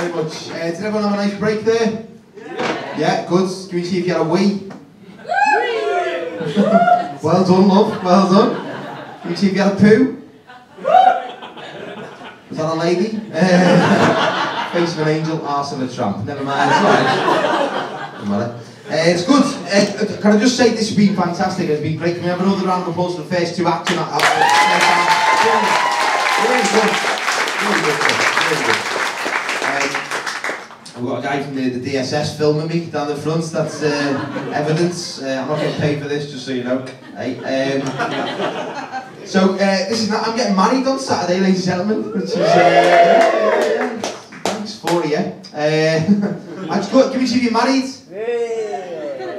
very much. Did everyone have a nice break there? Yeah, good. Can we see if you had a wee? Well done, love. Well done. Can we see if you had a poo? Was that a lady? Face of an angel, arse of a tramp. Never mind, it's alright. Doesn't matter. It's good. Can I just say this has been fantastic, it's been great. Can we have another round of applause for the first two acts? Really good. Really good. Really good. We've got a guy from the DSS filming me down the front, that's evidence. I'm not getting paid for this, just so you know. Hey, so, this is I'm getting married on Saturday, ladies and gentlemen, which is, thanks for you. That's good. Can we see if you're married?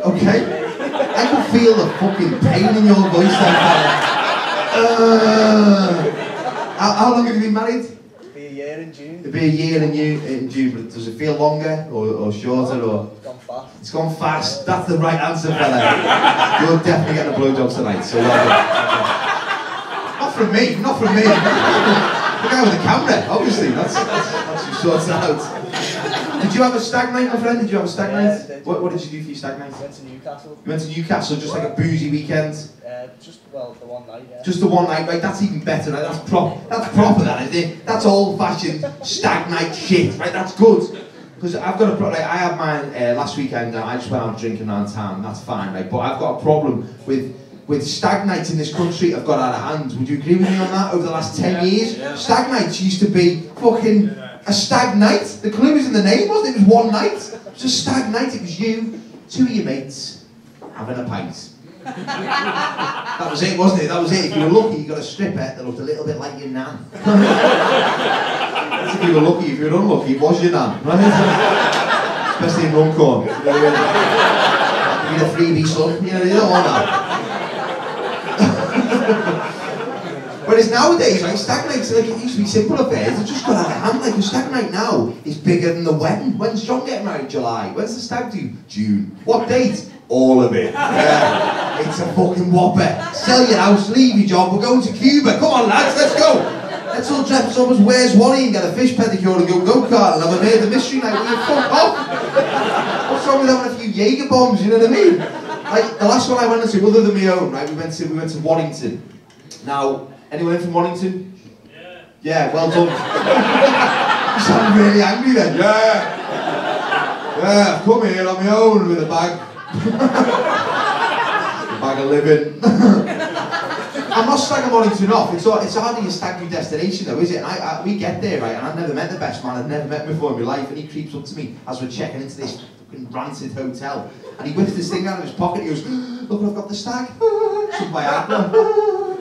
Okay. I can feel the fucking pain in your voice then, fella. How long have you been married? It'll be a year in June. It'll be a year in June, but does it feel longer or shorter or? It's gone fast. It's gone fast. That's the right answer, fella. You're definitely getting a blowjob tonight, so well done. Not from me, not from me. The guy with the camera, obviously. That's who sorts it out. Did you have a stag night, my friend? Did you have a stag night? Yeah, What did you do for your stag night? I went to Newcastle. You went to Newcastle, just like a boozy weekend? The one night, yeah. Just the one night, right? That's even better, right? That's proper, that, isn't it? That's old-fashioned stag night shit, right? That's good. Because I've got a problem, like, I had mine last weekend, I just went out drinking around town, that's fine, right? But I've got a problem with stag nights in this country have got out of hand. Would you agree with me on that? Over the last 10 years? Yeah. Stag nights used to be fucking a stag night. The clue was in the name, wasn't it? It was one night. It was a stag night. It was you, two of your mates, having a pint. That was it, wasn't it? That was it. If you were lucky, you got a stripper that looked a little bit like your nan. That's if you were lucky. If you were unlucky, it was your nan. Right? Especially in Runcorn. You know, a freebie son. You know, you don't want that. Whereas nowadays, like, stag nights, like, it used to be simple affairs, it's just got out of hand. Like, the stag night now is bigger than the wedding. When's John getting married? July. When's the stag do? June. What date? All of it. Yeah. It's a fucking whopper. Sell your house, leave your job, we're going to Cuba. Come on, lads, let's go. Let's all dress up as Where's Wally and get a fish pedicure and go-kart and have a murder mystery night. Will you fuck off? What's wrong with having a few Jaeger bombs, you know what I mean? Like, the last one I went to, other than my own, right, we went to Warrington. Now, anyone from Warrington? Yeah. Yeah, well done. You sound really angry then. Yeah. Yeah, I've come here on my own with a bag. A bag of living. I'm not slagging Warrington off, it's hardly a stag do destination though, is it? And we get there, right, and I've never met the best man, I've never met him before in my life, and he creeps up to me as we're checking into this fucking rancid hotel, and he whips this thing out of his pocket, he goes, look, I've got the stag. Some Viagra.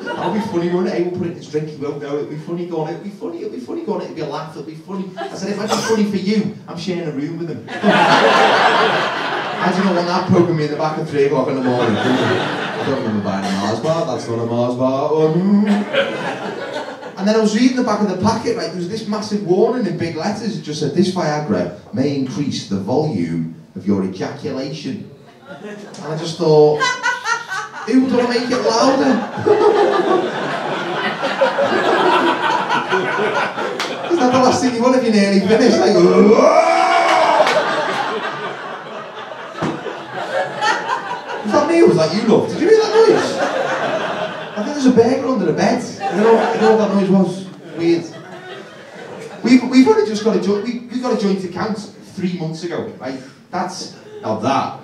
That'll be funny, won't it? Hey, we'll put it in his drink, he won't know, it'll be funny going, it'll be funny going, it'll be a laugh, it'll be funny. I said, it might be funny for you, I'm sharing a room with him. I do not want that poking me in the back at 3 o'clock in the morning. I don't remember buying a Mars bar, that's not a Mars bar. And then I was reading the back of the packet, right, there was this massive warning in big letters, it just said, this Viagra may increase the volume of your ejaculation. And I just thought, who would want to make it louder? Is that the last thing you want if you're nearly finished? Like, was that me or was that you, love? Did you hear that noise? I think there's a burglar under the bed. You know what that noise was? Weird. We've only just got a joint. We got a joint account 3 months ago, right? That's now that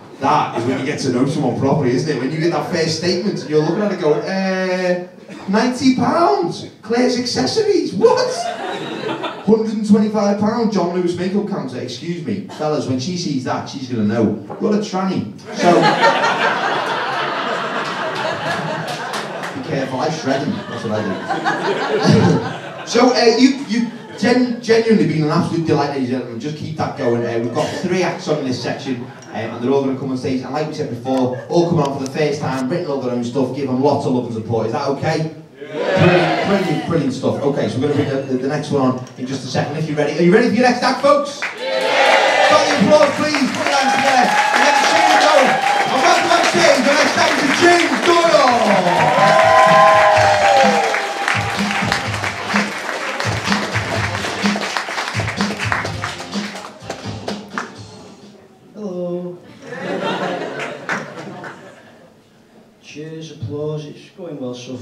is when you get to know someone properly, isn't it? When you get that first statement and you're looking at it going, £90. Claire's accessories. What? £125 John Lewis makeup counter. Excuse me, fellas. When she sees that, she's gonna know you're a tranny. So. Careful, I shred him. That's what I do. So, you've genuinely been an absolute delight, ladies and gentlemen. Just keep that going. We've got 3 acts on in this section, and they're all going to come on stage. And like we said before, all come on for the first time, written all their own stuff, give them lots of love and support. Is that okay? Yeah. Brilliant stuff. Okay, so we're going to bring the next one on in just a second. If you're ready. Are you ready for your next act, folks? Yeah! Start the applause, please. Put your hands together. And let the singing go. And welcome on stage. The next act is James Doyle.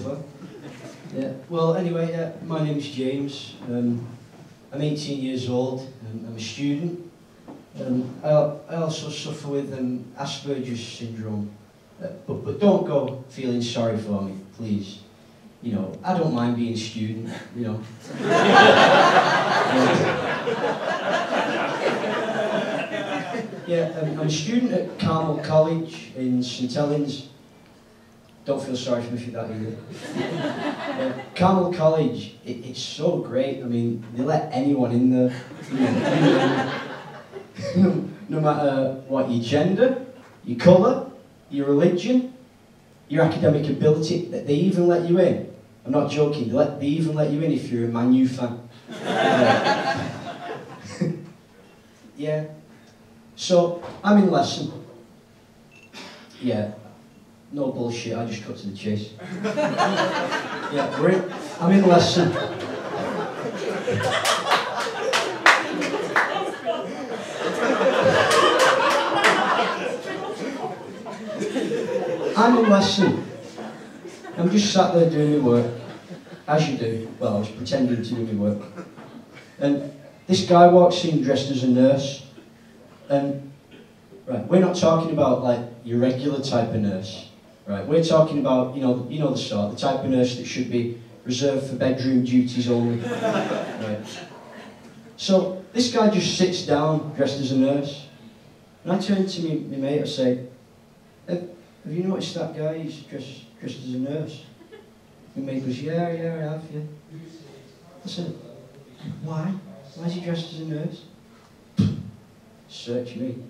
far. Yeah. Well, anyway, my name is James. I'm 18 years old. I'm a student. I also suffer with Asperger's syndrome. But don't go feeling sorry for me, please. You know, I don't mind being a student, you know. Yeah, I'm a student at Carmel College in St Helens. Don't feel sorry for me for that either. Carmel College, it's so great. I mean, they let anyone in there. You know, no matter what your gender, your colour, your religion, your academic ability, they even let you in. I'm not joking, they even let you in if you're a Man U fan. Yeah. So, I'm in lesson. Yeah. No bullshit, I just cut to the chase. Yeah, I'm in lesson. I'm in lesson. I'm just sat there doing my work, as you do. Well, I was pretending to do my work. And this guy walks in dressed as a nurse. And, right, we're not talking about like your regular type of nurse. Right, we're talking about, you know the sort, the type of nurse that should be reserved for bedroom duties only. Right. So, this guy just sits down, dressed as a nurse, and I turn to my mate and say, have you noticed that guy, he's dressed as a nurse? My mate goes, yeah, I have, yeah. I said, why? Why is he dressed as a nurse? Search me.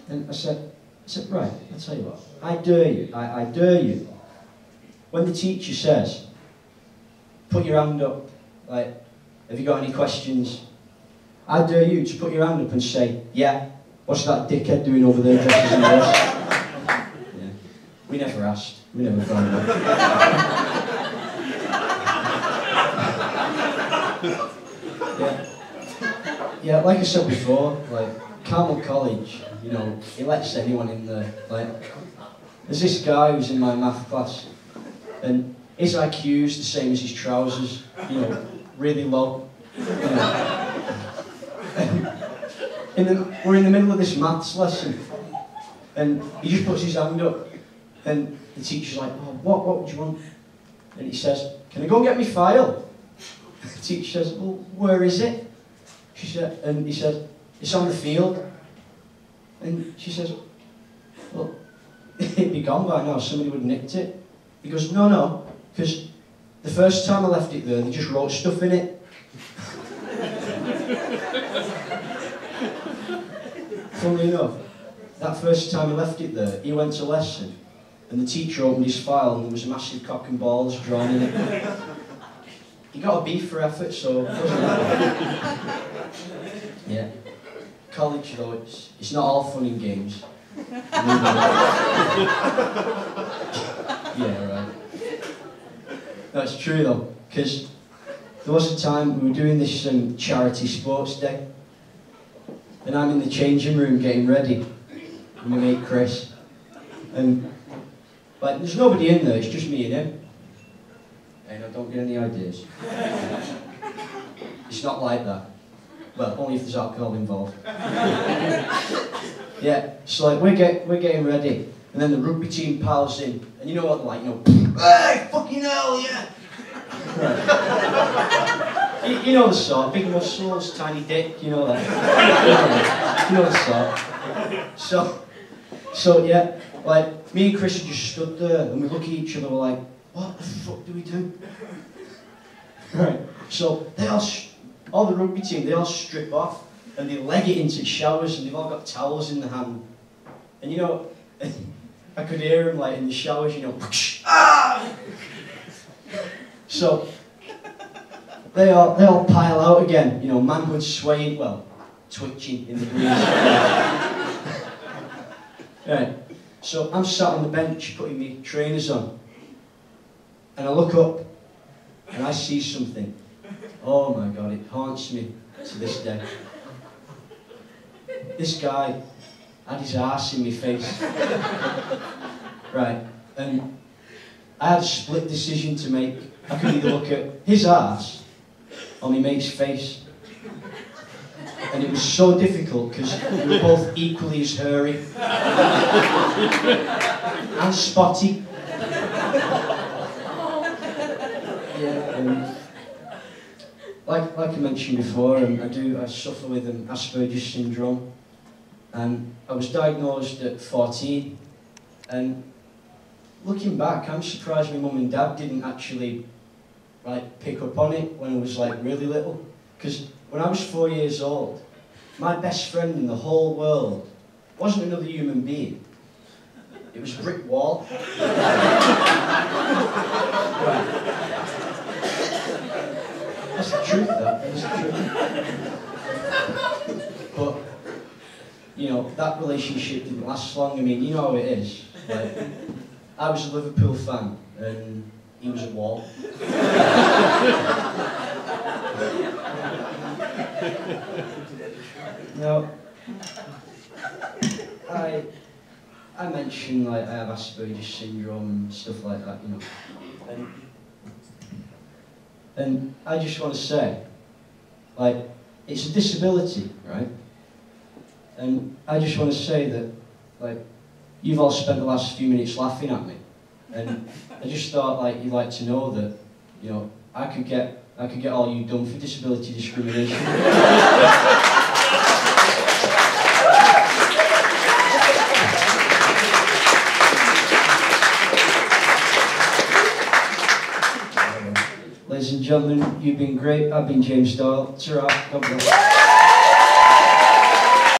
And I said, right, I'll tell you what, I dare you, when the teacher says, put your hand up, like, have you got any questions? I dare you to put your hand up and say, yeah, what's that dickhead doing over there dressed as a nurse? Yeah. We never asked, we never found out. Yeah, like I said before, like, Carmel College, you know, it lets anyone in there. Like, there's this guy who's in my math class, and his IQ's the same as his trousers, you know, really low. You know. We're in the middle of this maths lesson, and he just puts his hand up, and the teacher's like, oh, what would you want? And he says, can I go and get my file? The teacher says, well, where is it? She said, and he said, it's on the field. And she says, well, it'd be gone by now, somebody would have nicked it. He goes, no, because the first time I left it there, they just wrote stuff in it. Funnily enough, that first time I left it there, he went to lesson, and the teacher opened his file, and there was a massive cock and balls drawn in it. He got a B for effort, so it doesn't matter. Yeah. College, though, it's not all fun and games. Yeah, right. That's true, though, because there was a time we were doing this charity sports day, and I'm in the changing room getting ready with my mate Chris, and like there's nobody in there, it's just me and him. And I don't get any ideas. It's not like that. Well, only if there's alcohol involved. Yeah, so like we're getting ready, and then the rugby team piles in, and you know what, like, you know, hey, fucking hell, yeah! Right. You know the sort, big muscles, tiny dick, you know that. You know the sort. So yeah, like, me and Chris just stood there, and we look at each other, we're like, what the fuck do we do? Right, so all the rugby team, they all strip off, and they leg it into showers, and they've all got towels in the hand. And you know, I could hear them like in the showers, you know, ah! So, they all pile out again, you know, manhood swaying, well, twitching in the breeze. Right, so I'm sat on the bench putting my trainers on, and I look up, and I see something. Oh my God, it haunts me to this day. This guy had his arse in my face. Right, and I had a split decision to make. I could either look at his arse or my mate's face. And it was so difficult because we were both equally as hairy and spotty. Yeah, like I mentioned before, I suffer with Asperger's syndrome, and I was diagnosed at 14. And looking back, I'm surprised my mum and dad didn't actually pick up on it when I was really little, because when I was 4 years old, my best friend in the whole world wasn't another human being. It was a brick wall. That's the truth, that's the truth. But, you know, that relationship didn't last long. I mean, you know how it is. I was a Liverpool fan, and he was a wall. Now, I mentioned I have Asperger's syndrome and stuff like that, you know. And I just want to say, it's a disability, right? And I just want to say that, you've all spent the last few minutes laughing at me, and I just thought, you'd like to know that, you know, I could get all you done for disability discrimination. Ladies and gentlemen, you've been great. I've been James Doyle. Ta-ra. God bless.